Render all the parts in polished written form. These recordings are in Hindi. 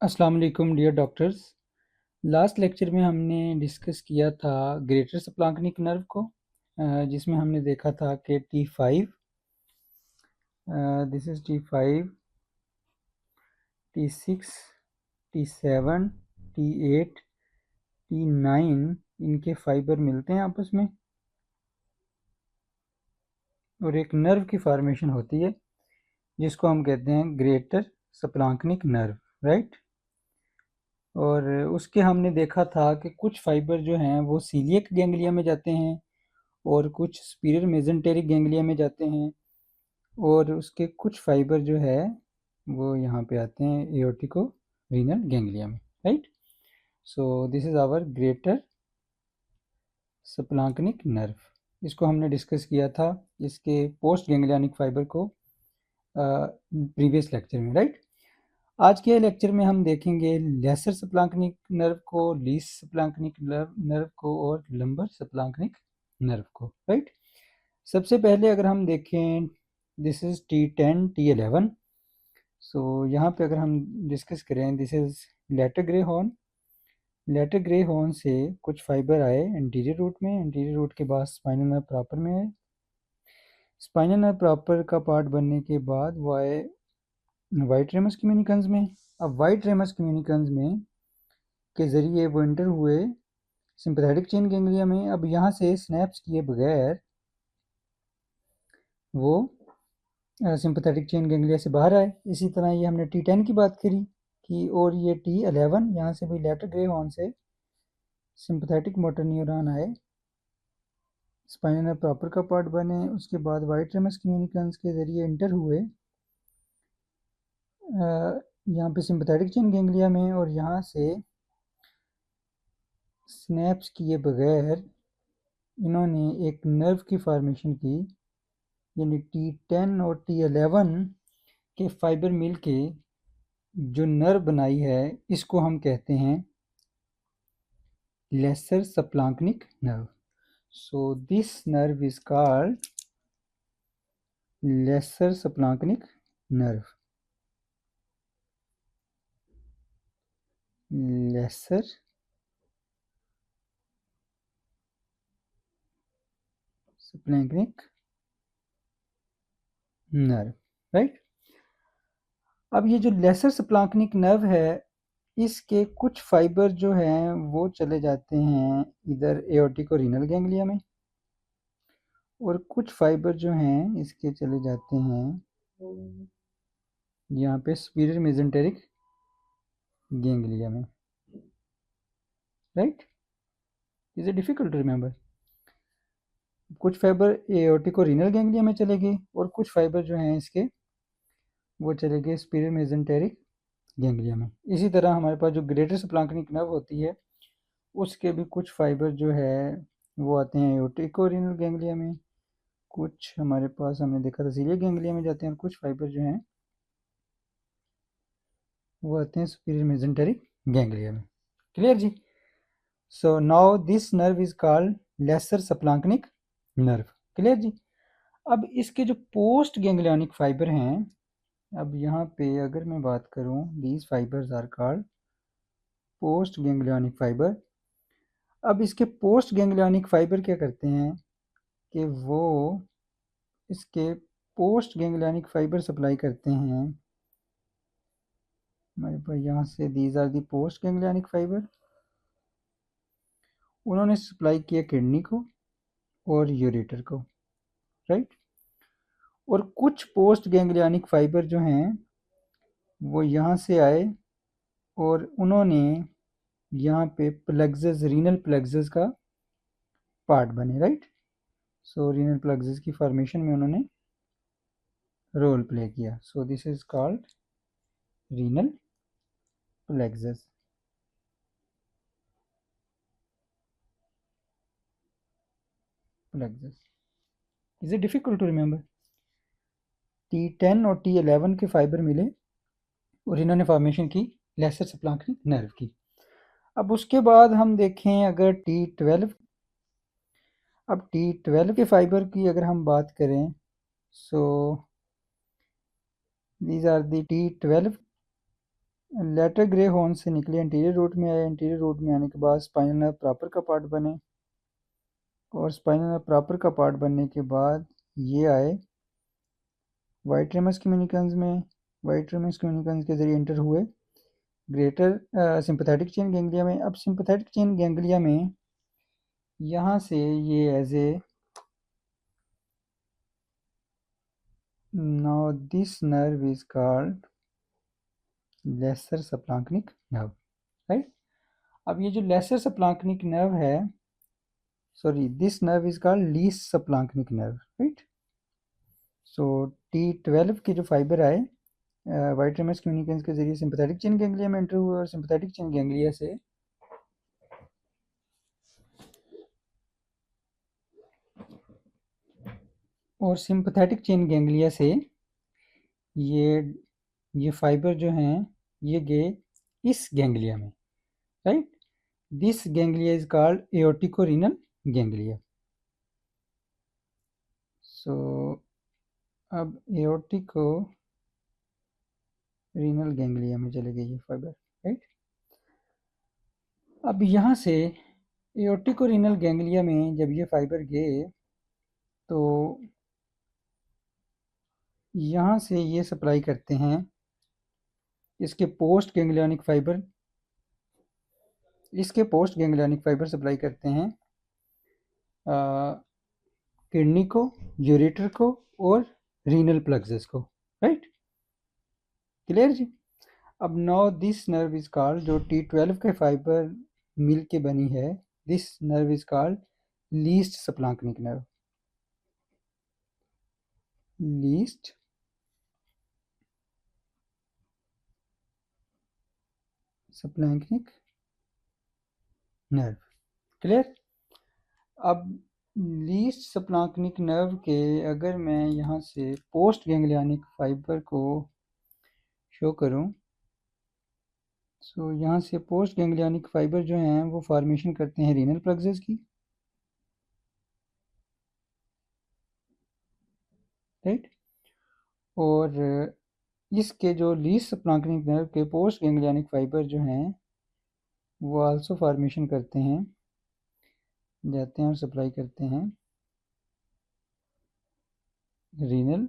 अस्सलाम वालेकुम डियर डॉक्टर्स। लास्ट लेक्चर में हमने डिस्कस किया था ग्रेटर सप्लांकनिक नर्व को, जिसमें हमने देखा था कि T5, this is T5, T6, T7, T8, T9 इनके फाइबर मिलते हैं आपस में और एक नर्व की फॉर्मेशन होती है जिसको हम कहते हैं ग्रेटर सप्लांकनिक नर्व, राइट। और उसके हमने देखा था कि कुछ फाइबर जो हैं वो सीलियक गैंग्लिया में जाते हैं और कुछ सुपीरियर मेसेंटेरिक गैंग्लिया में जाते हैं और उसके कुछ फाइबर जो है वो यहाँ पे आते हैं एओर्टिको रीनल गैंग्लिया में, right. So this is our greater splanchnic nerve. इसको हमने डिस्कस किया था इसके पोस्ट गैंग्लियानिक फाइबर को प्रीवियस लेक्चर में, राइट। आज के लेक्चर में हम देखेंगे लेसर सप्लांकनिक नर्व को, लीस्ट सप्लांकनिक नर्व को और लंबर सप्लांकनिक नर्व को, राइट। सबसे पहले अगर हम देखें, दिस इज T10 T11। सो यहाँ पे अगर हम डिस्कस करें, this is lateral grey horn. Lateral grey horn से कुछ फाइबर आए एंटीरियर रूट में, एंटीरियर रूट के बाद स्पाइनल नर्व प्रॉपर में आए, स्पाइनल नर्व प्रॉपर का पार्ट बनने के बाद वो आए वाइट रेमस कम्युनिकन्स में। अब वाइट रेमस कम्युनिकन्स में के ज़रिए वो एंटर हुए सिंपैथेटिक चेन गैंग्लिया में। अब यहाँ से स्नैप्स किए बगैर वो सिंपैथेटिक चेन गैंग्लिया से बाहर आए। इसी तरह ये हमने T10 की बात करी कि, और ये T11 यहाँ से भी लेटर ग्रे हॉर्न से सिंपैथेटिक मोटर न्यूरॉन आए, स्पाइनल नर्व प्रॉपर का पार्ट बने, उसके बाद वाइट रेमस कम्युनिकन्स के ज़रिए एंटर हुए यहाँ पे सिंपैथेटिक चेन गैंग्लिया में, और यहाँ से स्नैप्स किए बगैर इन्होंने एक नर्व की फॉर्मेशन की, यानी T10 और T11 के फाइबर मिल के जो नर्व बनाई है इसको हम कहते हैं lesser splanchnic nerve. So this nerve is called lesser splanchnic nerve, lesser splanchnic nerve, right. अब ये जो लेसर सप्लांकनिक नर्व है इसके कुछ फाइबर जो हैं वो चले जाते हैं इधर एओर्टिको रीनल गैंग्लिया में, और कुछ फाइबर जो हैं इसके चले जाते हैं यहाँ पे सुपीरियर मेसेंटेरिक गैंग्लिया में, right. Is it difficult to remember? कुछ फाइबर एओर्टिको रीनल गैंग्लिया में चले गए और कुछ फाइबर जो हैं इसके वो चले गए सुपीरियर मेसेंटेरिक गैंग्लिया में। इसी तरह हमारे पास जो ग्रेटर सप्लांकनिक नर्व होती है उसके भी कुछ फाइबर जो है वो आते हैं एओर्टिको रीनल गैंग्लिया में, कुछ हमारे पास हमने देखा था सीलियक गैंग्लिया में जाते हैं, और कुछ फाइबर जो हैं वो आते हैं सुपीरियर मेसेंटेरिक गैंग्लिया में। क्लियर जी? So now this nerve is called lesser splanchnic nerve. Clear जी? अब इसके जो पोस्ट गैंग्लियनिक फाइबर हैं, अब यहाँ पे अगर मैं बात करूँ, these fibres are called post ganglionic fibre. अब इसके पोस्ट गैंग्लियनिक फाइबर क्या करते हैं कि वो इसके पोस्ट गैंग्लियनिक फाइबर सप्लाई करते हैं हमारे पास यहाँ से, these are the post ganglionic fibre. उन्होंने सप्लाई किया किडनी को और यूरेटर को, राइट। और कुछ पोस्ट गैंग्लियनिक फाइबर जो हैं वो यहाँ से आए और उन्होंने यहाँ पे प्लेक्सस, रीनल प्लेक्सस का पार्ट बने, राइट। सो रीनल प्लेक्सस की फॉर्मेशन में उन्होंने रोल प्ले किया। So this is called renal plexus. Plexus is it difficult to remember? T10 और T11 के फाइबर मिले और इन्होंने फॉर्मेशन की लेसर सप्लांकनिक नर्व की। अब उसके बाद हम देखें अगर T12, अब T12 के फाइबर की अगर हम बात करें, so these are the T12 lateral grey horn से निकले एंटीरियर रूट में आए, एंटीरियर रूट में आने के बाद स्पाइनल नर्व प्रॉपर का पार्ट बने, और स्पाइनल नर्व प्रॉपर का पार्ट बनने के बाद ये आए वाइट रेमस कम्युनिकेंस में, वाइट रेमस कम्युनिकेंस के जरिए एंटर हुए ग्रेटर सिंपैथेटिक चेन गैंग्लिया में। अब सिंपैथेटिक चेन गैंग्लिया में यहाँ से ये as a now this nerve is called lesser subclinic nerve, right? अब ये जो lesser subclinic nerve है, sorry, this nerve is called least subclinic nerve, right? So T12 के जो फाइबर आए वाइट रेमस कम्युनिकेंस के जरिए सिंपैथेटिक चेन गैंग्लिया में एंटर हुए, और सिंपैथेटिक चेन गैंग्लिया से ये फाइबर जो हैं ये गए इस गैंग्लिया में, right? This ganglia is called aortico renal ganglia. So अब एओर्टिको रीनल गैंग्लिया में चले गए ये फाइबर, राइट? अब यहाँ से एओर्टिको रीनल गैंग्लिया में जब ये फाइबर गए तो यहाँ से ये सप्लाई करते हैं इसके पोस्ट गैंग्लियनिक फाइबर, सप्लाई करते हैं किडनी को, यूरेटर को और रीनल प्लक्सेस को, राइट? क्लियर जी? अब now this nerve is called, जो T12 के फाइबर मिल के बनी है, this nerve is called least splanchnic nerve, least splanchnic nerve. Clear? अब लीस्ट सप्लांकनिक नर्व के अगर मैं यहाँ से पोस्ट गैंग्लियनिक फाइबर को शो करूँ, सो यहाँ से पोस्ट गैंग्लियनिक फाइबर जो हैं वो फॉर्मेशन करते हैं रीनल प्लक्सेस की, राइट? और इसके जो लीस्ट सप्लांकनिक नर्व के पोस्ट गैंग्लियनिक फाइबर जो हैं वो आल्सो फॉर्मेशन करते हैं, जाते हैं और सप्लाई करते हैं रीनल,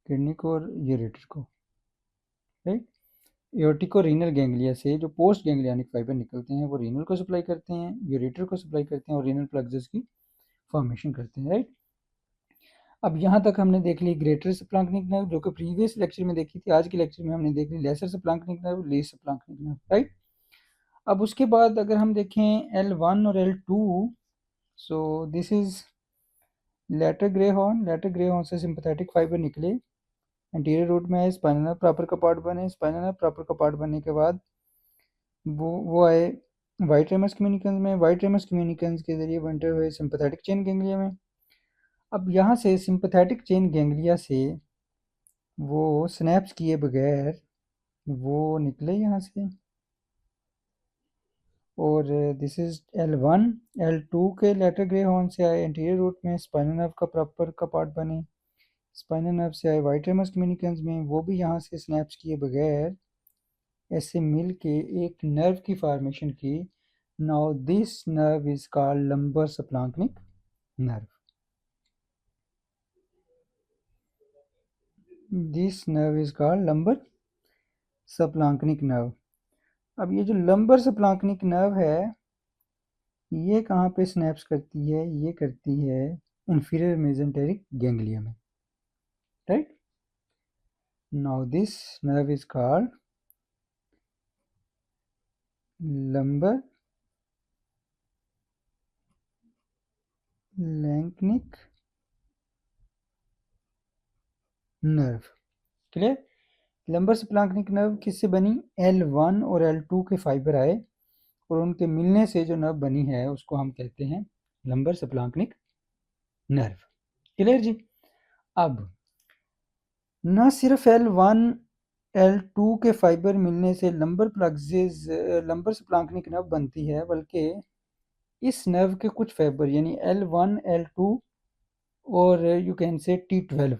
किडनी को और यूरेटर को, राइट? एओर्टिको रीनल गैंग्लिया से जो पोस्ट गैंग्लियनिक फाइबर निकलते हैं वो रीनल को सप्लाई करते हैं, यूरेटर को सप्लाई करते हैं और रीनल प्लक्सेस की फॉर्मेशन करते हैं, राइट? अब यहाँ तक हमने देख ली ग्रेटर सप्लांकनिक नर्व जो कि प्रीवियस लेक्चर में देखी थी, आज के लेक्चर में हमने देख ली lesser splanchnic nerve, least splanchnic nerve, right? अब उसके बाद अगर हम देखें L1 और L2, so this is lateral grey horn से सिंपैथेटिक फाइबर निकले, एंटीरियर रूट में आए, स्पाइनल नर्व प्रॉपर का पार्ट बने, स्पाइनल नर्व प्रॉपर का पार्ट बनने के बाद वो आए वाइट रेमस कम्युनिकेंस में, वाइट रेमस कम्युनिकेंस के जरिए एंटर हुए सिंपैथेटिक चेन गैंग्लिया में। अब यहाँ से सिंपैथेटिक चेन गैंग्लिया से वो स्नैप्स किए बगैर वो निकले यहाँ से, और दिस इज L1, L2 के लेटर ग्रे हॉर्न से आए एंटीरियर रूट में, स्पाइनल नर्व का प्रॉपर का पार्ट बने, स्पाइनल नर्व से आए वाइट रेमस कम्युनिकेंस में, वो भी यहाँ से स्नैप्स किए बगैर ऐसे मिल के एक नर्व की फॉर्मेशन की। Now this nerve is called lumbar splanchnic nerve, this nerve is called lumbar splanchnic nerve. अब ये जो लंबर सप्लांकनिक नर्व है ये कहाँ पे स्नैप्स करती है? ये करती है इंफीरियर मेसेंटेरिक गैंग्लिया में, right? Now this nerve is called lumbar splanchnic nerve. Clear? Lumbar splanchnic nerve किससे बनी? L1 और L2 के फाइबर आए और उनके मिलने से जो नर्व बनी है उसको हम कहते हैं लंबर सप्लांकनिक नर्व। क्लियर जी? अब न सिर्फ L1 L2 के फाइबर मिलने से lumbar plexuses lumbar splanchnic nerve बनती है, बल्कि इस नर्व के कुछ फाइबर यानी L1 L2 और यू कैन से T12।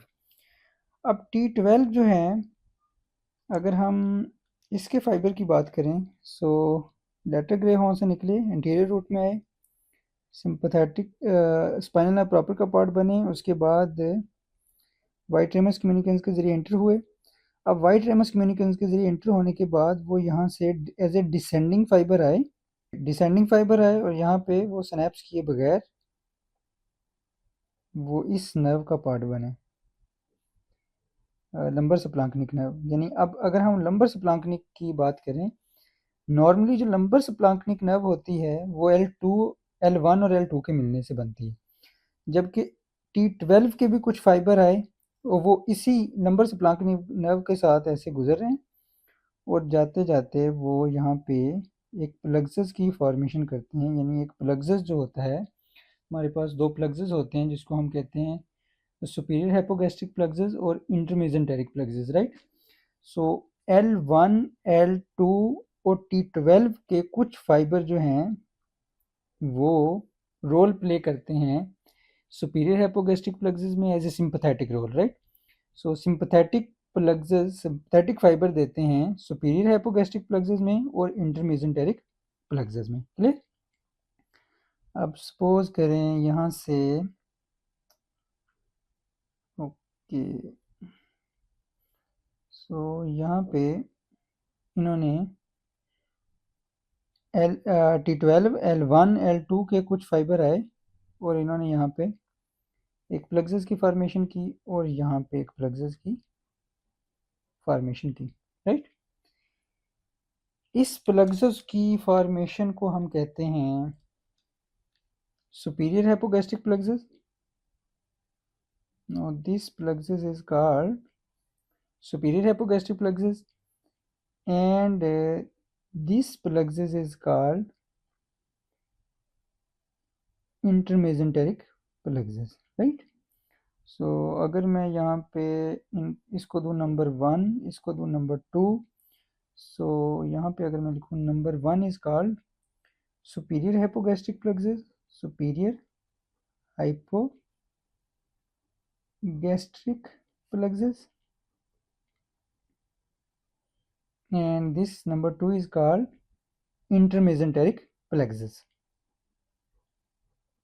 अब T12 जो है अगर हम इसके फाइबर की बात करें, सो लेटर ग्रे हॉर्न से निकले, एंटीरियर रूट में आए, सिंपैथेटिक स्पाइनल नर्व प्रॉपर का पार्ट बने, उसके बाद वाइट रेमस कम्युनिकेंस के जरिए एंटर हुए। अब वाइट रेमस कम्युनिकेंस के जरिए एंटर होने के बाद वो यहाँ से एज ए डिसेंडिंग फाइबर आए, और यहाँ पे वो स्नैप्स किए बगैर वो इस नर्व का पार्ट बने, लंबर सप्लांकनिक नर्व। यानी अब अगर हम लंबर सप्लांकनिक की बात करें, नॉर्मली जो लंबर सप्लांकनिक नर्व होती है वो L1 और L2 के मिलने से बनती है, जबकि T12 के भी कुछ फाइबर आए और वो इसी लंबर सप्लांकनिक नर्व के साथ ऐसे गुजर रहे हैं और जाते जाते वो यहाँ पे एक प्लक्सस की फॉर्मेशन करते हैं। यानी एक प्लक्सस जो होता है, हमारे पास दो प्लक्सस होते हैं जिसको हम कहते हैं सुपीरियर हाइपोगैस्ट्रिक प्लक्सस और इंटरमेसेंटेरिक प्लक्सस, राइट। सो L1, L2 और T12 के कुछ फाइबर जो हैं वो रोल प्ले करते हैं सुपीरियर हाइपोगैस्ट्रिक प्लक्सस में as a sympathetic role, right. So sympathetic fibre देते हैं सुपीरियर हाइपोगैस्ट्रिक प्लक्सस में और इंटरमेसेंटेरिक प्लक्सस में, क्लियर। अब सपोज करें यहाँ से, ओके, सो यहाँ पे इन्होंने T12, L1, L2 के कुछ फाइबर आए और इन्होंने यहाँ पे एक प्लक्सस की फॉर्मेशन की और यहाँ पे एक प्लक्सस की फॉर्मेशन की, राइट। इस प्लक्सस की फॉर्मेशन को हम कहते हैं superior hypogastric plexus. Now this plexus is called superior hypogastric plexus, and this plexus is called intermesenteric plexus, right। सो अगर मैं यहाँ पे इसको दूँ नंबर 1, इसको दूँ नंबर 2, सो यहाँ पे अगर मैं लिखूँ number 1 is called superior hypogastric plexus, superior hypogastric plexus, and this number 2 is called intermesenteric plexus,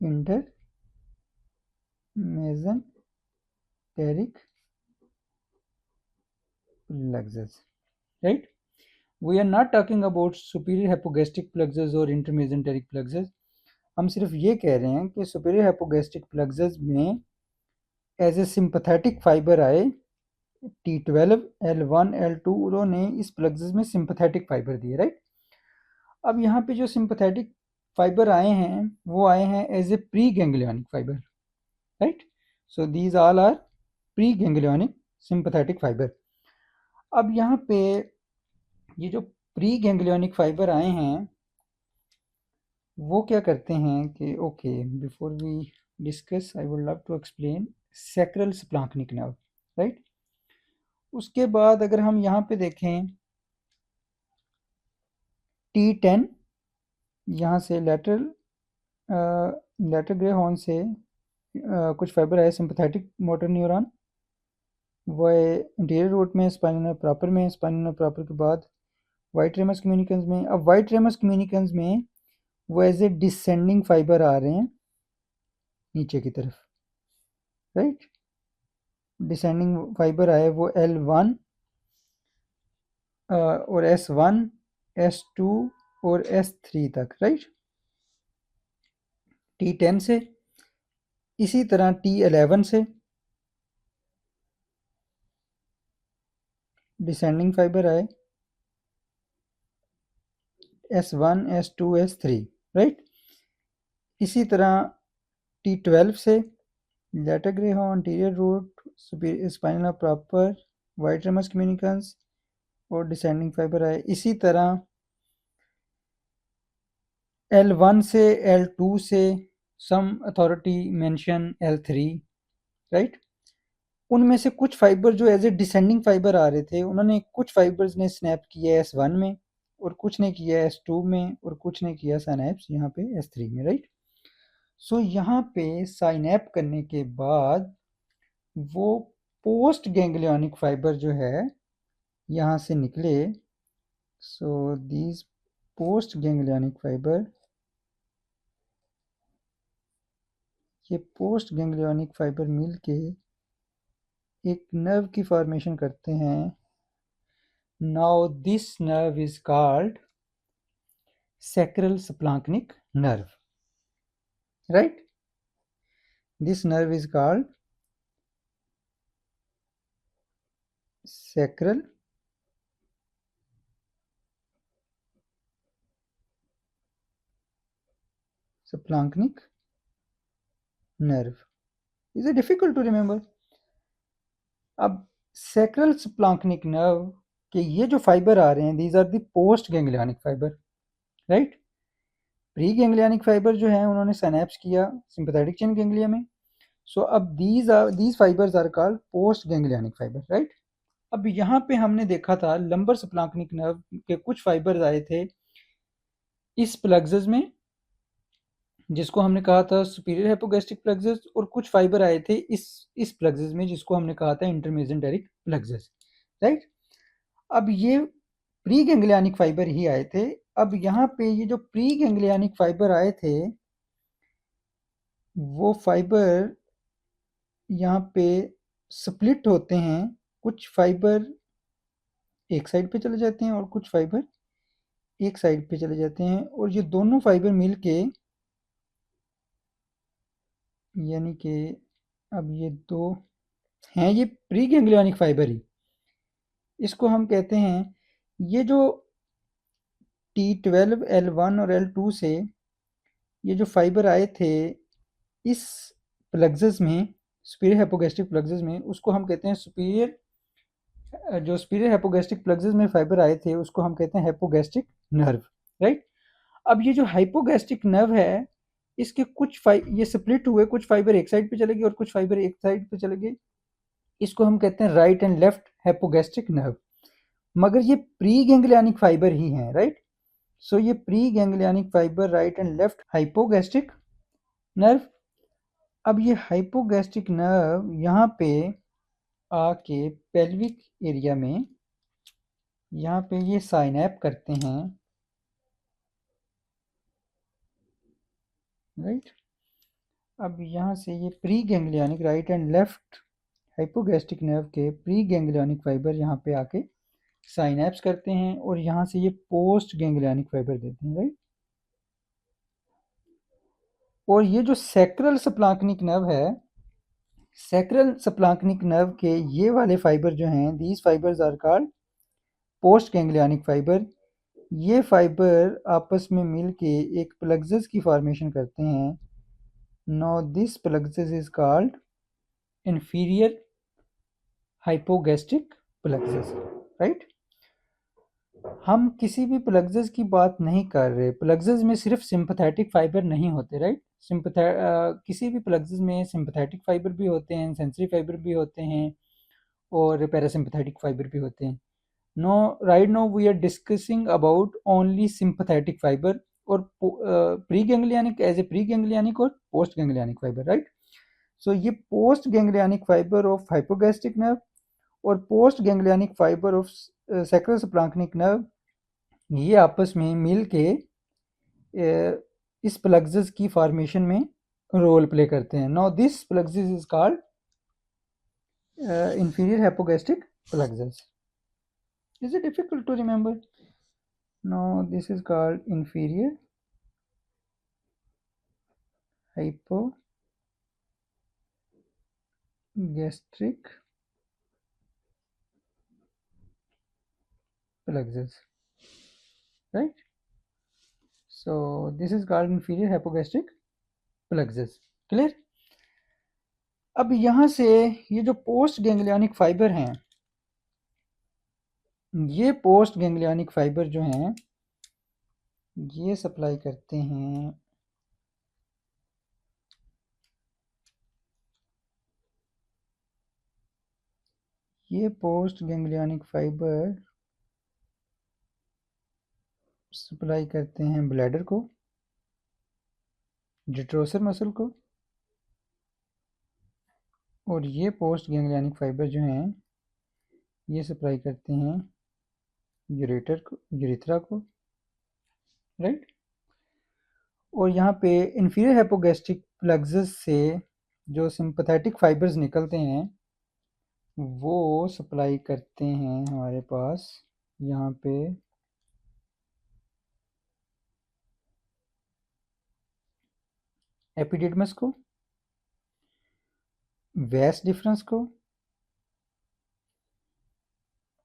intermesenteric plexus, right। We are not talking about superior hypogastric plexus और intermesenteric plexus। हम सिर्फ ये कह रहे हैं कि superior hypogastric plexus में एज ए सिंपैथेटिक फाइबर आए T12, L1, L2, उन्होंने इस प्लक्सस में सिंपैथेटिक फाइबर दिए, राइट। अब यहाँ पे जो सिंपैथेटिक फाइबर आए हैं वो आए हैं as a pre ganglionic fibre, right. So these all are pre ganglionic sympathetic fibre. अब यहाँ पे ये जो प्री गैंग्लियनिक फाइबर आए हैं वो क्या करते हैं कि okay, before we discuss I would love to explain sacral splanchnic nerve, right. उसके बाद अगर हम यहाँ पे देखें T10, यहाँ से लेटरल ग्रे हॉर्न से कुछ फाइबर आए सिंपैथेटिक मोटर न्यूरॉन, वो इंटीरियर रूट में स्पाइनल नर्व प्रॉपर में, स्पाइनल नर्व प्रॉपर के बाद वाइट रेमस कम्युनिकेंस में। अब वाइट रेमस कम्युनिकेंस में वो एज ए डिसेंडिंग फाइबर आ रहे हैं नीचे की तरफ, राइट। डिसेंडिंग फाइबर आए वो L1 और S1, S2 और S3 तक, राइट। T10 से, इसी तरह T11 से डिसेंडिंग फाइबर आए S1, S2, S3, राइट। इसी तरह T12 से lateral grey horn, anterior root, spinal proper, white ramus communicans और डिसेंडिंग फाइबर आए। इसी तरह L1 से, L2 से, सम अथॉरिटी मेंशन L3, राइट। उनमें से कुछ फाइबर जो एज ए डिसेंडिंग फाइबर आ रहे थे, उन्होंने कुछ फाइबर्स ने स्नैप किया S1 में और कुछ ने किया S2 में और कुछ ने किया साइनैप्स यहाँ पे S3 में, राइट। सो यहाँ पे साइनैप करने के बाद वो पोस्ट गैंग्लियनिक फाइबर जो है यहाँ से निकले, so these post ganglionic fibre, ये पोस्ट गैंग्लियनिक फाइबर मिल के एक नर्व की फॉर्मेशन करते हैं. Now this nerve is called sacral splanchnic nerve, right? This nerve is called sacral splanchnic nerve. Is it difficult to remember? अब sacral splanchnic nerve के ये जो फाइबर आ रहे हैं, these are the post ganglionic fiber, right? Pre ganglionic fibre जो है उन्होंने सिनेप्स किया सिंपैथेटिक चेन गैंग्लिया में. सो अब these fibres are called post ganglionic fibre, right? अब यहाँ पे हमने देखा था लंबर स्प्लांक्निक नर्व के कुछ फाइबर्स आए थे इस प्लग्सस में, जिसको हमने कहा था सुपीरियर हाइपोगैस्ट्रिक प्लग्सस, और कुछ फाइबर आए थे इस प्लग्सस में, जिसको हमने कहा था इंटरमेसेंटेरिक प्लग्सस, राइट? अब ये प्री गैंग्लियनिक फाइबर ही आए थे. अब यहाँ पे ये जो प्री गैंग्लियनिक फाइबर आए थे, वो फाइबर यहाँ पे स्प्लिट होते हैं. कुछ फाइबर एक साइड पे चले जाते हैं और कुछ फाइबर एक साइड पे चले जाते हैं, और ये दोनों फाइबर मिलके, यानी कि अब ये दो हैं, ये प्री गैंग्लियनिक फाइबर ही, इसको हम कहते हैं. ये जो T12, L1 और L2 से ये जो फाइबर आए थे इस प्लग्सस में, सुपीरियर हाइपोगैस्ट्रिक प्लग्सस में, उसको हम कहते हैं जो सुपीरियर हाइपोगैस्ट्रिक प्लग्सस में फाइबर आए थे उसको हम कहते हैं हाइपोगैस्ट्रिक नर्व, राइट? अब ये जो हाइपोगैस्ट्रिक नर्व है, इसके ये स्प्लिट हुए, कुछ फाइबर एक साइड पे चले गए और कुछ फाइबर एक साइड पे चले गए. इसको हम कहते हैं right and left hypogastric nerve. मगर ये प्री गैंग्लियनिक फाइबर ही हैं, राइट? सो ये pre ganglionic fibre right and left hypogastric nerve. अब ये हाइपोगैस्ट्रिक नर्व यहाँ पे आके पेल्विक एरिया में यहाँ पे ये साइनैप करते हैं, राइट? अब यहाँ से ये pre ganglionic right and left hypogastric nerve के प्री गैंग्लियनिक फाइबर यहाँ पे आके साइनैप्स करते हैं और यहाँ से ये पोस्ट गैंग्लियनिक फाइबर देते हैं, राइट? और ये जो सैक्रल स्प्लांक्निक नर्व है, सैक्रल स्प्लांक्निक नर्व के ये वाले फाइबर जो हैं, these fibres are called post ganglionic fibre. ये फाइबर आपस में मिल के एक प्लग्सस की फॉर्मेशन करते हैं. Now this plexus is called inferior hypogastric plexus, right? हम किसी भी प्लग्सस की बात नहीं कर रहे. प्लग्सस में सिर्फ सिंपैथेटिक फाइबर नहीं होते, राइट? किसी भी प्लग्सस में सिंपैथेटिक फाइबर भी होते हैं, सेंसरी फाइबर भी होते हैं और पैरासिम्पैथेटिक फाइबर भी होते हैं. right now we are discussing about only sympathetic fiber और preganglionic as a preganglionic और postganglionic fiber, right? So ये postganglionic fiber of hypogastric nerve और postganglionic fiber of sacral splanchnic nerve, ये आपस में मिल के इस प्लग्सस की फॉर्मेशन में रोल प्ले करते हैं. Now this plexus is called inferior hypogastric plexus. Is it difficult to remember? No, this is called inferior hypogastric plexus, right? So this is called inferior hypogastric plexus. Clear? अब यहाँ से ये जो पोस्ट गैंग्लियनिक फाइबर हैं, ये पोस्ट गैंग्लियनिक फाइबर जो हैं, ये सप्लाई करते हैं ये पोस्ट गैंग्लियनिक फाइबर सप्लाई करते हैं ब्लैडर को, डिट्रोसर मसल को, और ये पोस्ट गैंग्लियनिक फाइबर जो हैं ये सप्लाई करते हैं यूरेथ्रा को, राइट। और यहाँ पे इंफीरियर हाइपोगैस्ट्रिक प्लक्सस से जो सिंपैथेटिक फाइबर्स निकलते हैं वो सप्लाई करते हैं हमारे पास यहाँ पे एपिडिडमस को, वैस डिफरेंस को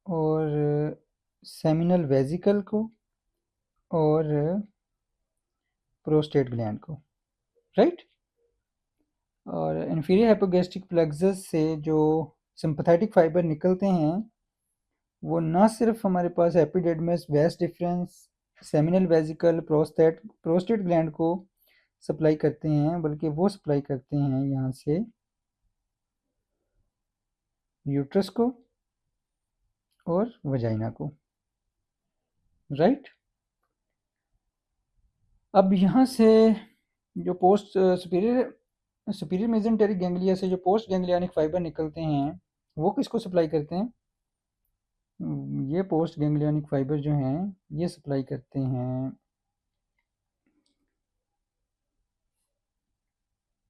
और सेमिनल वेजिकल को और प्रोस्टेट ग्लैंड को, राइट। और इंफीरियर हाइपोगैस्ट्रिक प्लक्सस से जो सिंपैथेटिक फाइबर निकलते हैं वो ना सिर्फ हमारे पास एपिडिडमस, वैस difference, seminal vesicle, prostate gland को सप्लाई करते हैं बल्कि वो सप्लाई करते हैं यहाँ से यूट्रस को और वजाइना को, राइट। अब यहाँ से जो पोस्ट सुपीरियर मेसेंटेरिक गैंग्लिया से जो पोस्ट गैंग्लियनिक फाइबर निकलते हैं वो किसको सप्लाई करते हैं? ये पोस्ट गैंग्लियनिक फाइबर जो हैं ये सप्लाई करते हैं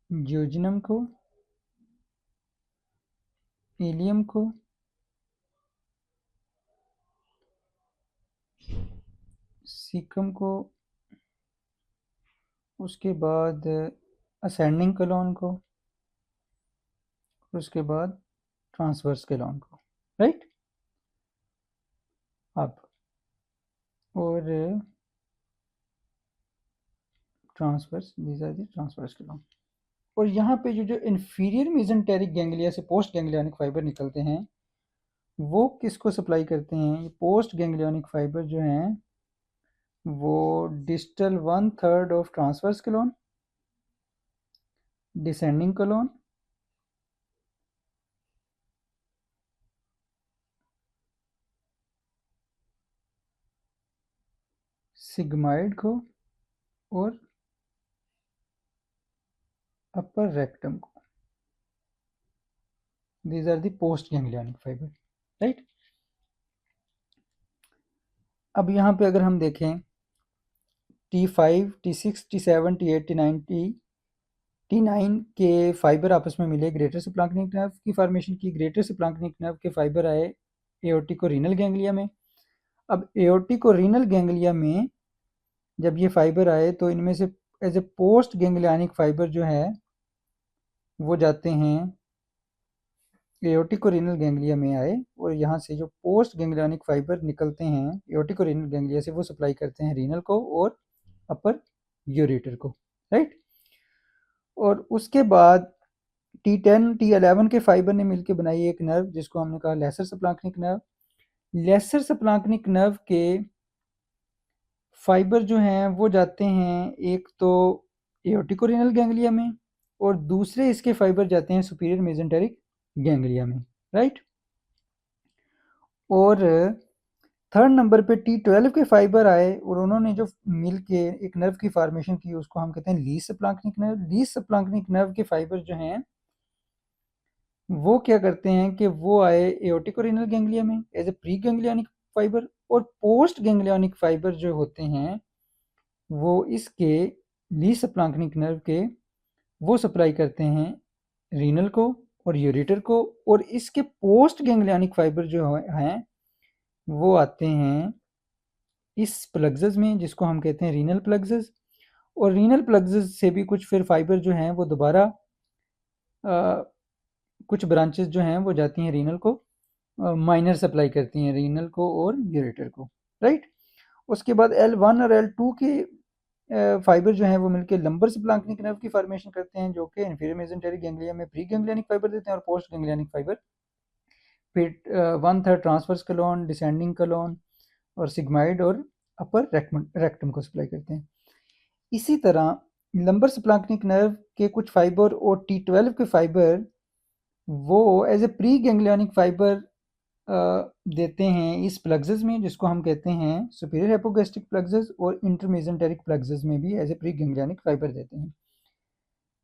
जियोजिनम को, इलियम को, सीकम को, उसके बाद असेंडिंग कॉलोन को, उसके बाद ट्रांसवर्स कॉलोन को, राइट। अब और transverse, these are the transverse colon. और यहाँ पे जो इंफीरियर मेसेंटेरिक गैंग्लिया से पोस्ट गैंग्लियनिक फाइबर निकलते हैं वो किसको सप्लाई करते हैं? ये पोस्ट गैंग्लियनिक फाइबर जो हैं वो distal 1/3 of transverse colon, descending colon, sigmoid को और अपर रेक्टम को। These are the post ganglionic fibre, right. अब यहाँ पे अगर हम देखें T5, T6, T7, T8, T9, T9 के फाइबर आपस में मिले, ग्रेटर सिप्लांक्निक नर्व की फॉर्मेशन की। ग्रेटर सिप्लांक्निक नर्व के फाइबर आए एओर्टिको रीनल गैंग्लिया में। अब एओर्टिको रीनल गैंग्लिया में जब ये फाइबर आए तो इनमें से as a post ganglionic fibre जो है वो जाते हैं एओर्टिको रीनल गैंग्लिया में आए और यहाँ से जो पोस्ट गैंग्लियनिक फाइबर निकलते हैं एओर्टिको रीनल गैंग्लिया से वो सप्लाई करते हैं रीनल को और अपर यूरेटर को, राइट। और उसके बाद T10, T11 के फाइबर ने मिलकर बनाई एक नर्व जिसको हमने कहा लेसर सप्लांक्निक नर्व। लेसर सप्लांक्निक नर्व के फाइबर जो हैं वो जाते हैं एक तो एओर्टिको रीनल गैंग्लिया में और दूसरे इसके फाइबर जाते हैं सुपीरियर मेसेंटेरिक गैंग्लिया में, राइट। और थर्ड नंबर पे T12 के फाइबर आए और उन्होंने जो मिल के एक नर्व की फॉर्मेशन की उसको हम कहते हैं least splanchnic nerve. Least splanchnic nerve के फाइबर जो हैं वो क्या करते हैं कि वो आए एओर्टिको रीनल गैंग्लिया में as a pre ganglionic fibre और पोस्ट गैंग्लियनिक फाइबर जो होते हैं वो इसके लीस सप्लांक्निक नर्व के वो सप्लाई करते हैं रीनल को और यूरेटर को। और इसके पोस्ट गैंग्लियनिक फाइबर जो हैं वो आते हैं इस प्लक्सस में जिसको हम कहते हैं रीनल प्लक्सस। और रीनल प्लक्सस से भी कुछ फिर फाइबर जो हैं वो दोबारा कुछ ब्रांचेस जो हैं वो जाती हैं रीनल को, माइनर सप्लाई करती हैं रीनल को और यूरेटर को, राइट। उसके बाद L1 और L2 के फाइबर जो हैं वो मिलकर लंबर सप्लांक्निक नर्व की फॉर्मेशन करते हैं जो कि इंफीरियर मेसेंटेरिक गैंग्लिया में प्री गैंग्लियनिक फाइबर देते हैं और पोस्ट गैंग्लियनिक फाइबर फिर 1/3 ट्रांसवर्स कॉलोन, डिसेंडिंग कॉलोन और सिग्माइड और अपर रेक्टम को सप्लाई करते हैं। इसी तरह लंबर सप्लांक्निक नर्व के कुछ फाइबर और T12 के फाइबर वो as a pre ganglionic fibre देते हैं इस प्लक्सस में जिसको हम कहते हैं सुपीरियर हाइपोगैस्ट्रिक प्लक्सस और इंटरमेसेंटेरिक प्लक्सस में भी as a pre ganglionic fibre देते हैं।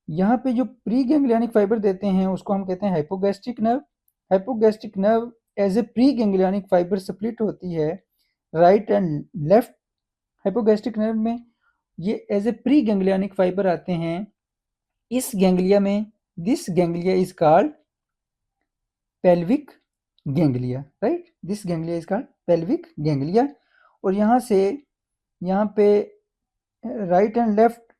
यहाँ पे जो प्री गैंग्लियनिक फाइबर देते हैं उसको हम कहते हैं hypogastric nerve. Hypogastric nerve as a pre ganglionic fiber split होती है right and left hypogastric nerve में ये as a pre ganglionic fiber आते हैं। इस गैंग्लिया में this ganglia is called pelvic ganglia, right, this ganglia is called pelvic ganglia. और यहाँ से यहाँ पे right and left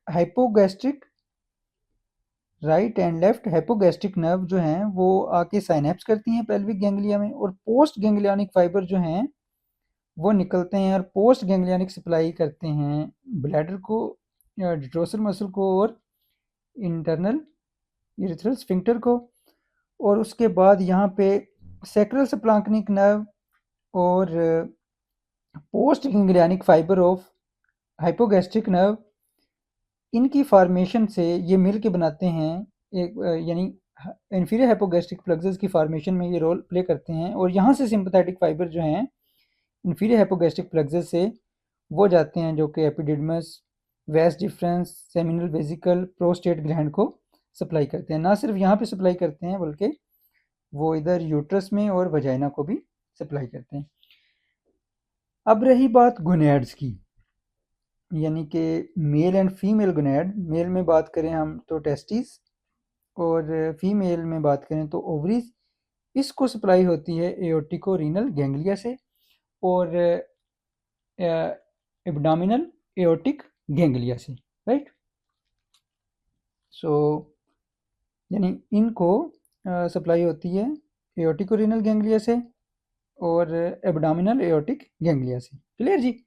hypogastric nerve जो हैं वो आके साइनेप्स करती हैं पेल्विक गैंग्लिया में, और पोस्ट गैंग्लियनिक फाइबर जो हैं वो निकलते हैं और पोस्ट गैंग्लियनिक सप्लाई करते हैं ब्लैडर को, डिट्रोसल मसल को और इंटरनल यूरिथ्रल स्फिंक्टर को। और उसके बाद यहाँ पे सैक्रल सप्लांक्निक नर्व और post ganglionic fibre of hypogastric nerve, इनकी फॉर्मेशन से ये मिल के बनाते हैं एक यानी इंफीरियर हाइपोगैस्ट्रिक प्लक्सस की फॉर्मेशन में ये रोल प्ले करते हैं। और यहाँ से सिंपैथेटिक फाइबर जो हैं इंफीरियर हाइपोगैस्ट्रिक प्लक्सस से वो जाते हैं जो कि epididymis, vas deferens, seminal vesicle, prostate gland को सप्लाई करते हैं। ना सिर्फ यहाँ पे सप्लाई करते हैं बल्कि वो इधर यूट्रस में और वजाइना को भी सप्लाई करते हैं। अब रही बात गोनैड्स की, यानी कि male and female gonad. Male में बात करें हम तो टेस्टिस, और फीमेल में बात करें तो ओवरीज। इसको सप्लाई होती है एओर्टिको रीनल गैंग्लिया से और एब्डोमिनल एओर्टिक गैंग्लिया से, राइट। सो यानी इनको सप्लाई होती है एओर्टिको रीनल गैंग्लिया से और एब्डोमिनल एओर्टिक गैंग्लिया से। क्लियर जी।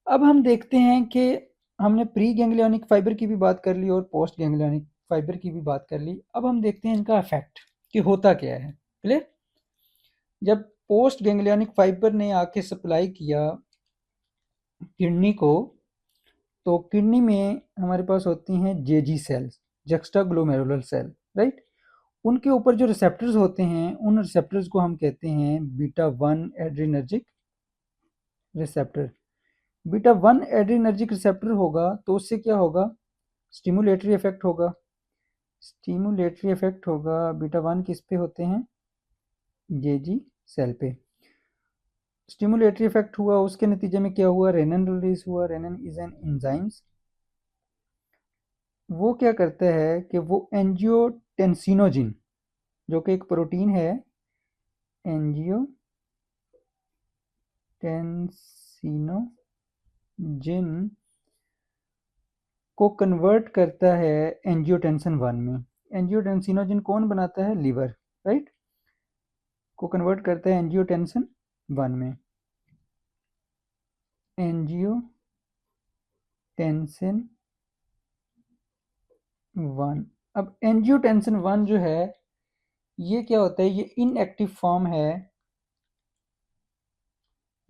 अब हम देखते हैं कि हमने प्री गैंग्लियनिक फाइबर की भी बात कर ली और पोस्ट गैंग्लियनिक फाइबर की भी बात कर ली। अब हम देखते हैं इनका इफेक्ट कि होता क्या है। क्लियर। जब पोस्ट गैंग्लियनिक फाइबर ने आके सप्लाई किया किडनी को, तो किडनी में हमारे पास होती हैं JG cells, juxtaglomerular cell, right. उनके ऊपर जो रिसेप्टर्स होते हैं उन रिसेप्टर्स को हम कहते हैं beta 1 adrenergic receptor. Beta 1 adrenergic receptor होगा तो उससे क्या होगा, स्टिमुलेटरी इफेक्ट होगा। स्टिमुलेटरी इफेक्ट होगा बीटा 1 किस पे होते हैं, जेजी सेल पे। स्टिमुलेटरी इफेक्ट हुआ, उसके नतीजे में क्या हुआ, रेनन रिलीज हुआ। रेनन इज एन एंजाइम्स। वो क्या करता है कि वो एंजियोटेंसिनोजिन जो कि एक प्रोटीन है, एंजियोटेंसिनोजिन को कन्वर्ट करता है एंजियोटेंसिन 1 में। एंजियोटेंसिनोजिन कौन बनाता है, लीवर, राइट, को कन्वर्ट करता है एंजियोटेंसिन 1 में। एंजियोटेंसिन 1। अब एंजियोटेंसिन 1 जो है ये क्या होता है, ये इनएक्टिव फॉर्म है,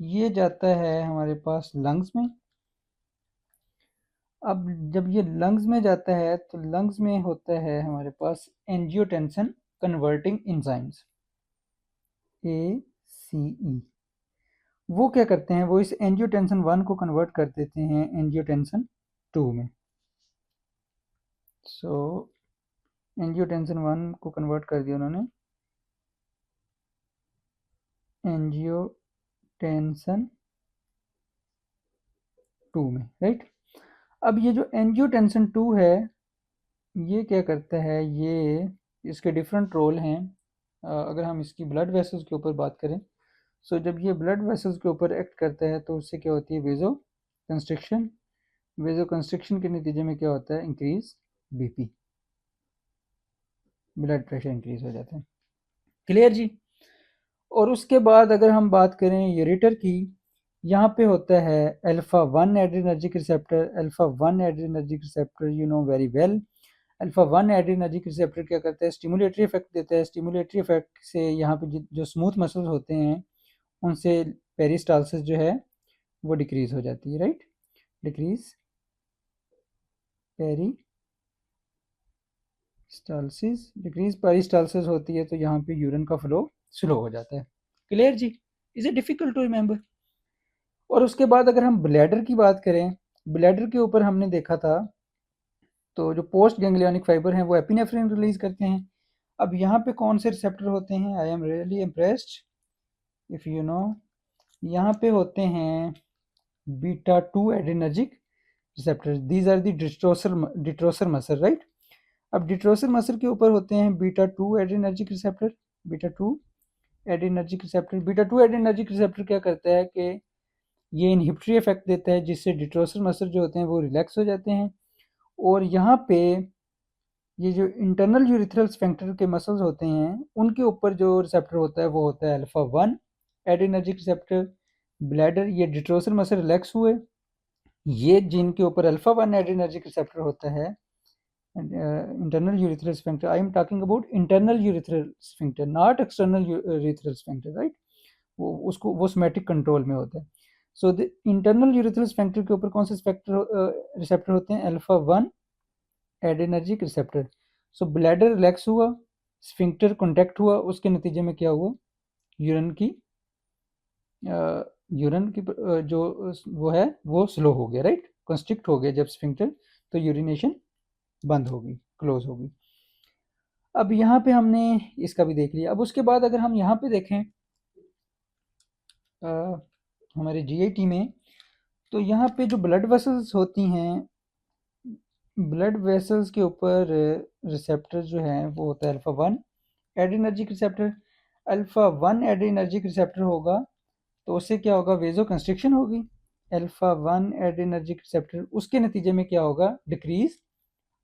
ये जाता है हमारे पास लंग्स में। अब जब ये लंग्स में जाता है तो लंग्स में होता है हमारे पास एंजियोटेंसिन कन्वर्टिंग एंजाइम्स, ACE। वो क्या करते हैं, वो इस एंजियोटेंसिन 1 को कन्वर्ट कर देते हैं एंजियोटेंसिन 2 में। सो एंजियोटेंसिन 1 को कन्वर्ट कर दिया उन्होंने एंजियोटेंसिन 2 में, राइट। अब ये जो एंजियोटेंसिन 2 है ये क्या करता है, ये इसके डिफरेंट रोल हैं। अगर हम इसकी ब्लड वेसल्स के ऊपर बात करें, सो जब ये ब्लड वेसल्स के ऊपर एक्ट करता है तो उससे क्या होती है, वेजो कंस्ट्रिक्शन। वेजो कंस्ट्रिक्शन के नतीजे में क्या होता है, increase BP, blood pressure increase हो जाता है। क्लियर जी। और उसके बाद अगर हम बात करें यूरेटर की, यहाँ पे होता है alpha 1 adrenergic receptor. Alpha 1 adrenergic receptor you know very well. Alpha 1 adrenergic receptor क्या करता है, स्टिमुलेटरी इफेक्ट देता है। स्टिमुलेटरी इफेक्ट से यहाँ पे जो स्मूथ मसल्स होते हैं उनसे पेरिस्टालसिस जो है वो डिक्रीज हो जाती है, right. Decrease peristalsis, decrease peristalsis होती है तो यहाँ पे यूरिन का फ्लो स्लो हो जाता है। क्लियर जी। Is it difficult to remember. और उसके बाद अगर हम ब्लैडर की बात करें, ब्लैडर के ऊपर हमने देखा था तो जो पोस्ट गैंग्लियनिक फाइबर हैं वो एपिनेफ्रिन रिलीज करते हैं। अब यहाँ पे कौन से रिसेप्टर होते हैं, I am really impressed if you know यहाँ पे होते हैं beta 2 adrenergic receptor, these are the detrusor muscle, right. अब डिट्रोसर मसल के ऊपर होते हैं beta 2 adrenergic receptor. Beta 2 adrenergic receptor, beta 2 adrenergic receptor क्या करता है कि ये इनहिबिटरी इफेक्ट देता है, जिससे डिट्रोसर मसल जो होते हैं वो रिलैक्स हो जाते हैं। और यहाँ पे ये जो इंटरनल यूरिथ्रल स्फिंक्टर के मसल्स होते हैं उनके ऊपर जो रिसेप्टर होता है वो होता है अल्फा 1 एड्रेनर्जिक रिसेप्टर। ब्लैडर, ये डिट्रोसर मसल रिलैक्स हुए, ये जिनके ऊपर अल्फा 1 एड्रेनर्जिक रिसेप्टर होता है, internal urethral sphincter, I am talking about internal urethral sphincter, not external urethral sphincter, right. वो सोमैटिक कंट्रोल में होता है। So the internal urethral sphincter के ऊपर कौन से रिसेप्टर होते हैं? Alpha 1 adrenergic receptor. So bladder relax हुआ, स्फिंक्टर कॉन्ट्रैक्ट हुआ, उसके नतीजे में क्या हुआ? यूरिन की जो वो है वो स्लो हो गया, राइट, कंस्ट्रिक्ट हो गया जब स्फिंक्टर, तो यूरिनेशन बंद होगी, क्लोज होगी। अब यहाँ पे हमने इसका भी देख लिया। अब उसके बाद अगर हम यहाँ पे देखें हमारे जीआईटी में, तो यहाँ पे जो ब्लड वेसल्स होती हैं, ब्लड वेसल्स के ऊपर रिसेप्टर जो है वो होता है alpha 1 adrenergic receptor. Alpha 1 adrenergic receptor होगा तो उससे क्या होगा? वेजो कंस्ट्रिक्शन होगी। अल्फा 1 एड्रेनर्जिक रिसेप्टर, उसके नतीजे में क्या होगा? Decrease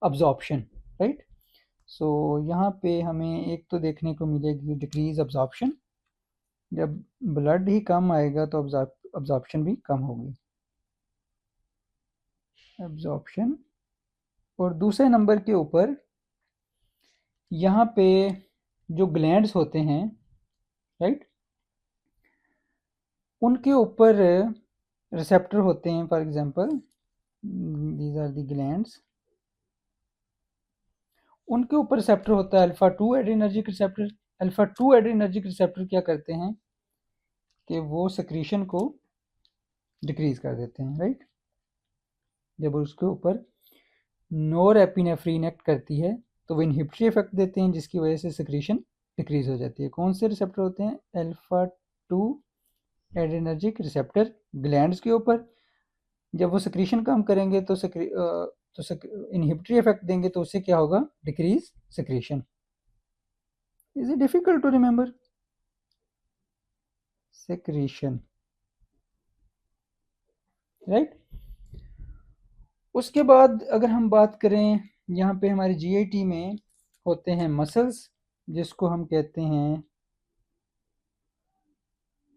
absorption, right. सो यहाँ पे हमें एक तो देखने को मिलेगी डिक्रीज अब्जॉर्प्शन, जब ब्लड ही कम आएगा तो अब्जॉर्प्शन भी कम होगी, अब्जॉर्प्शन। और दूसरे नंबर के ऊपर यहाँ पे जो ग्लैंड्स होते हैं, राइट, उनके ऊपर रिसेप्टर होते हैं। For example these are the glands, उनके ऊपर रिसेप्टर होता है alpha 2 adrenergic receptor. Alpha 2 adrenergic receptor क्या करते हैं कि वो सेक्रीशन को डिक्रीज कर देते हैं, राइट। जब उसके ऊपर नोर एपिनेफ्रीन एक्ट करती है तो वो इनहिबिटरी इफेक्ट देते हैं, जिसकी वजह से सेक्रीशन डिक्रीज हो जाती है। कौन से रिसेप्टर होते हैं? अल्फा 2 एड्रेनर्जिक रिसेप्टर ग्लैंड्स के ऊपर। जब वो सेक्रीशन कम करेंगे तो इनहिबिटरी इफेक्ट देंगे, तो उससे क्या होगा? Decrease secretion. Is it difficult to remember? Secretion, right. उसके बाद अगर हम बात करें, यहाँ पे हमारे जीआईटी में होते हैं मसल्स, जिसको हम कहते हैं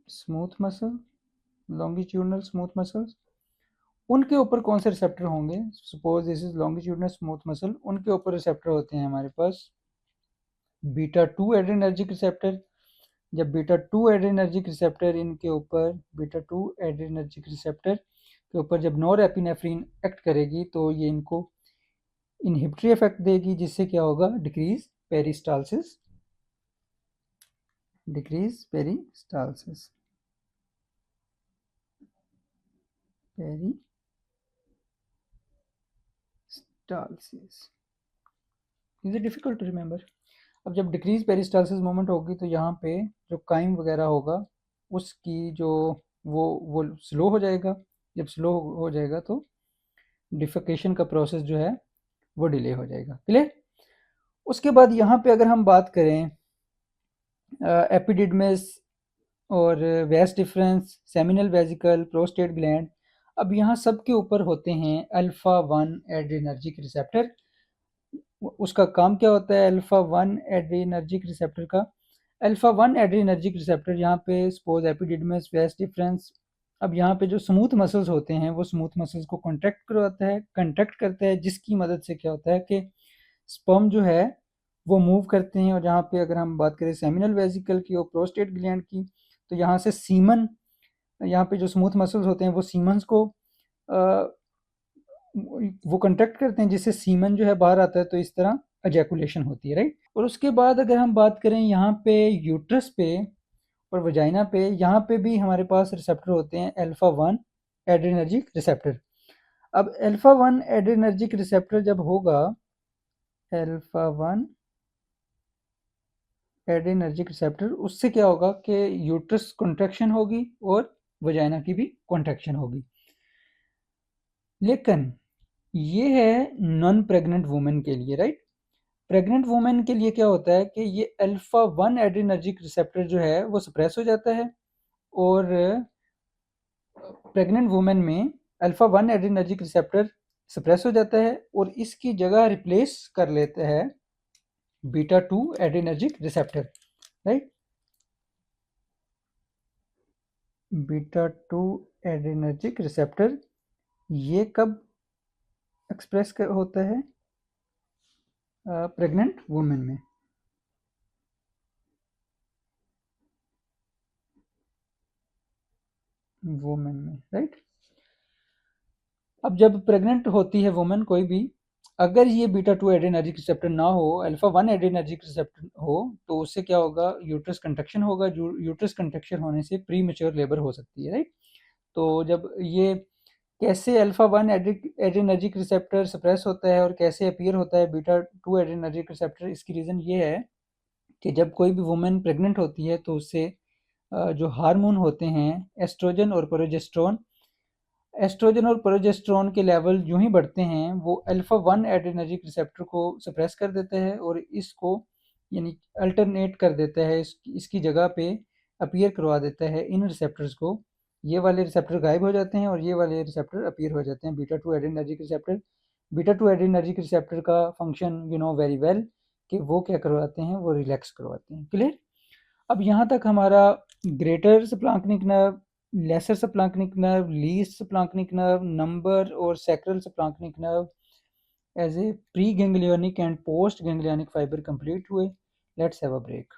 smooth muscle, longitudinal smooth muscles. उनके ऊपर कौन से रिसेप्टर होंगे? Suppose this is longitudinal smooth muscle, उनके ऊपर रिसेप्टर होते हैं हमारे पास बीटा 2 एड्रेनर्जिक रिसेप्टर। जब बीटा 2 एड्रेनर्जिक रिसेप्टर इनके ऊपर, बीटा 2 एड्रेनर्जिक रिसेप्टर के ऊपर जब नोर एपिनेफ्रीन एक्ट करेगी तो ये इनको इनहिबिटरी इफेक्ट देगी, जिससे क्या होगा? Decrease peristalsis, decrease peristalsis, peristalsis. Is it difficult to remember? अब जब डिक्रीज पेरिस्टालसिस मूवमेंट होगी तो यहाँ पे जो काइम वगैरह होगा उसकी जो वो स्लो हो जाएगा। जब स्लो हो जाएगा तो डिफिकेशन का प्रोसेस जो है वो डिले हो जाएगा। क्लियर? उसके बाद यहाँ पे अगर हम बात करें एपिडिडमिस और vas deferens, seminal vesicle, prostate gland, अब यहाँ सब के ऊपर होते हैं अल्फा 1 एड्रेनर्जिक रिसेप्टर। उसका काम क्या होता है अल्फा 1 एड्रेनर्जिक रिसेप्टर का? अल्फा 1 एड्रेनर्जिक रिसेप्टर यहाँ पे सपोज एपिडिडमिस, वेस्ट डिफरेंस, अब यहाँ पे जो स्मूथ मसल्स होते हैं वो स्मूथ मसल्स को कंट्रैक्ट करता है, जिसकी मदद से क्या होता है कि स्पर्म जो है वो मूव करते हैं। और जहाँ पे अगर हम बात करें सेमिनल वेजिकल की और प्रोस्टेट ग्लैंड की, तो यहाँ से सीमन, यहाँ पे जो स्मूथ मसल्स होते हैं वो सीमन्स को वो कंट्रैक्ट करते हैं, जिससे सीमन जो है बाहर आता है, तो इस तरह एजैकुलेशन होती है, राइट। और उसके बाद अगर हम बात करें यहाँ पे यूट्रस पे और वजाइना पे, यहाँ पे भी हमारे पास रिसेप्टर होते हैं अल्फा 1 एड्रेनर्जिक रिसेप्टर। अब अल्फा 1 एड्रेनर्जिक रिसेप्टर जब होगा, अल्फा 1 एड्रेनर्जिक रिसेप्टर, उससे क्या होगा कि यूट्रस कॉन्ट्रैक्शन होगी और वजाइना की भी कॉन्ट्रैक्शन होगी। लेकिन ये है नॉन प्रेग्नेंट वुमेन के लिए, राइट। प्रेग्नेंट वुमेन के लिए क्या होता है कि ये अल्फा 1 एड्रेनर्जिक रिसेप्टर जो है वो सप्रेस हो जाता है, और प्रेग्नेंट वुमेन में अल्फा 1 एड्रेनर्जिक रिसेप्टर सप्रेस हो जाता है और इसकी जगह रिप्लेस कर लेता है beta 2 adrenergic receptor, right. Beta 2 adrenergic receptor ये कब एक्सप्रेस होता है? प्रेग्नेंट वुमेन में। वुमेन में, राइट। अब जब प्रेग्नेंट होती है वुमेन कोई भी, अगर ये बीटा 2 एड्रेनर्जिक रिसेप्टर ना हो, अल्फा 1 एड्रेनर्जिक रिसेप्टर हो, तो उससे क्या होगा, यूट्रस कंट्रैक्शन होगा। जो यूट्रस कंट्रैक्शन होने से प्री मेच्योर लेबर हो सकती है, राइट। तो जब ये कैसे अल्फा 1 एड्रेनर्जिक रिसेप्टर सप्रेस होता है और कैसे अपीयर होता है बीटा 2 एड्रेनर्जिक रिसेप्टर, इसकी रीज़न ये है कि जब कोई भी वुमेन प्रेग्नेंट होती है तो उससे जो हार्मोन होते हैं एस्ट्रोजन और प्रोजेस्टेरोन, एस्ट्रोजन और प्रोजेस्टेरोन के लेवल यूं ही बढ़ते हैं, वो अल्फा 1 एड्रेनर्जिक रिसेप्टर को सप्रेस कर देता है और इसको यानी अल्टरनेट कर देता है, इसकी जगह पे अपीयर करवा देता है इन रिसेप्टर्स को। ये वाले रिसेप्टर गायब हो जाते हैं और ये वाले रिसेप्टर अपीयर हो जाते हैं, beta 2 adrenergic receptor. Beta 2 adrenergic receptor का function you know very well कि वो क्या करवाते हैं, वो रिलैक्स करवाते हैं। क्लियर? अब यहाँ तक हमारा greater splanchnic nerve, lesser splanchnic nerve, least splanchnic nerve, number और sacral splanchnic nerve as a pre ganglionic and post ganglionic fibre complete हुए। Let's have a break.